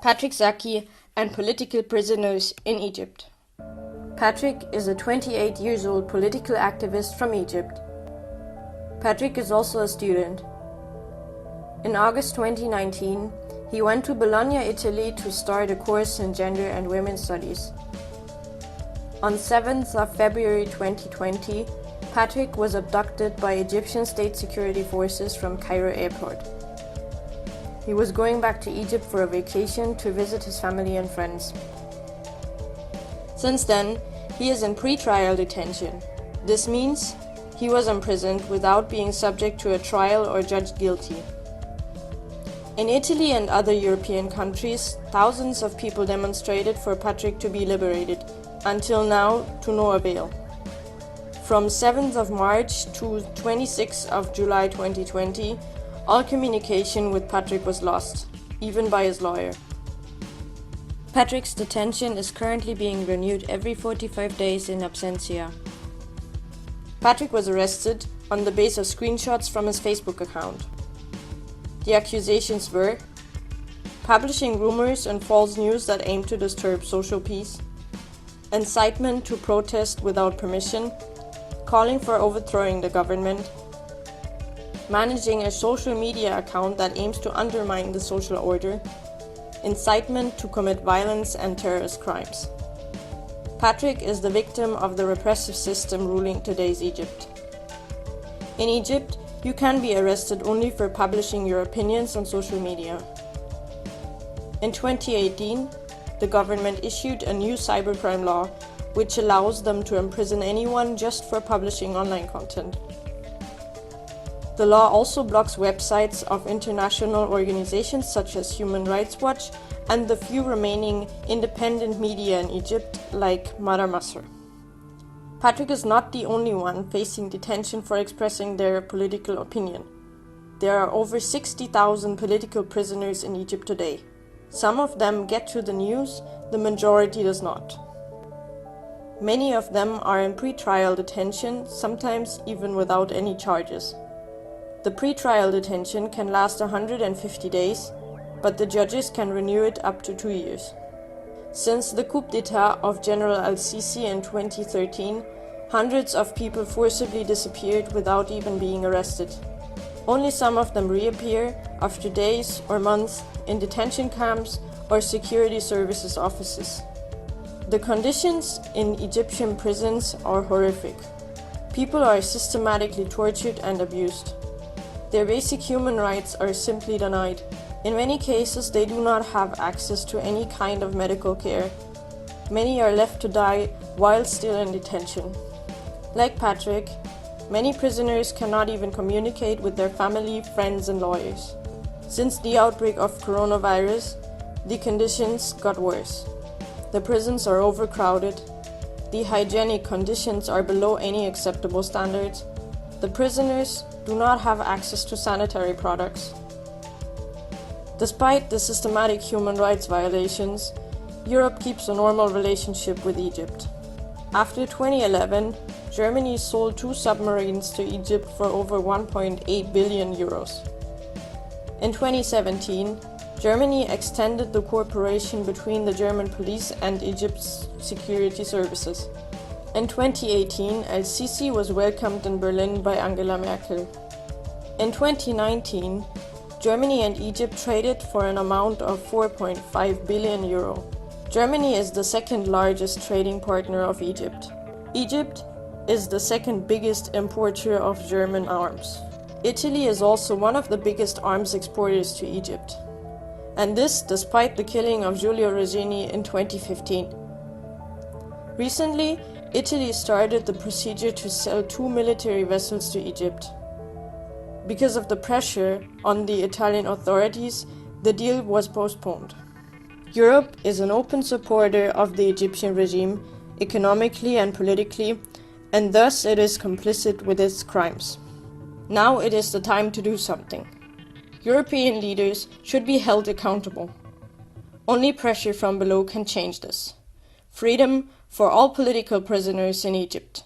Patrick Zaki, and political prisoners in Egypt. Patrick is a 28-year-old political activist from Egypt. Patrick is also a student. In August 2019, he went to Bologna, Italy to start a course in gender and women's studies. On 7th of February 2020, Patrick was abducted by Egyptian state security forces from Cairo airport. He was going back to Egypt for a vacation to visit his family and friends. Since then, he is in pre-trial detention. This means he was imprisoned without being subject to a trial or judged guilty. In Italy and other European countries, thousands of people demonstrated for Patrick to be liberated, until now to no avail. From 7th of March to 26th of July 2020, all communication with Patrick was lost, even by his lawyer. Patrick's detention is currently being renewed every 45 days in absentia. Patrick was arrested on the basis of screenshots from his Facebook account. The accusations were publishing rumors and false news that aim to disturb social peace, incitement to protest without permission, calling for overthrowing the government, managing a social media account that aims to undermine the social order, incitement to commit violence and terrorist crimes. Patrick is the victim of the repressive system ruling today's Egypt. In Egypt, you can be arrested only for publishing your opinions on social media. In 2018, the government issued a new cybercrime law which allows them to imprison anyone just for publishing online content. The law also blocks websites of international organizations such as Human Rights Watch and the few remaining independent media in Egypt, like Mara Masr. Patrick is not the only one facing detention for expressing their political opinion. There are over 60,000 political prisoners in Egypt today. Some of them get to the news, the majority does not. Many of them are in pre-trial detention, sometimes even without any charges. The pre-trial detention can last 150 days, but the judges can renew it up to 2 years. Since the coup d'etat of General al-Sisi in 2013, hundreds of people forcibly disappeared without even being arrested. Only some of them reappear after days or months in detention camps or security services offices. The conditions in Egyptian prisons are horrific. People are systematically tortured and abused. Their basic human rights are simply denied. In many cases, they do not have access to any kind of medical care. Many are left to die while still in detention. Like Patrick, many prisoners cannot even communicate with their family, friends, and lawyers. Since the outbreak of coronavirus, the conditions got worse. The prisons are overcrowded. The hygienic conditions are below any acceptable standards. The prisoners do not have access to sanitary products. Despite the systematic human rights violations, Europe keeps a normal relationship with Egypt. After 2011, Germany sold 2 submarines to Egypt for over 1.8 billion euros. In 2017, Germany extended the cooperation between the German police and Egypt's security services. In 2018, al-Sisi was welcomed in Berlin by Angela Merkel. In 2019, Germany and Egypt traded for an amount of 4.5 billion euro. Germany is the second largest trading partner of Egypt. Egypt is the second biggest importer of German arms. Italy is also one of the biggest arms exporters to Egypt. And this despite the killing of Giulio Regeni in 2015. Recently, Italy started the procedure to sell 2 military vessels to Egypt. Because of the pressure on the Italian authorities, the deal was postponed. Europe is an open supporter of the Egyptian regime, economically and politically, and thus it is complicit with its crimes. Now it is the time to do something. European leaders should be held accountable. Only pressure from below can change this. Freedom for all political prisoners in Egypt.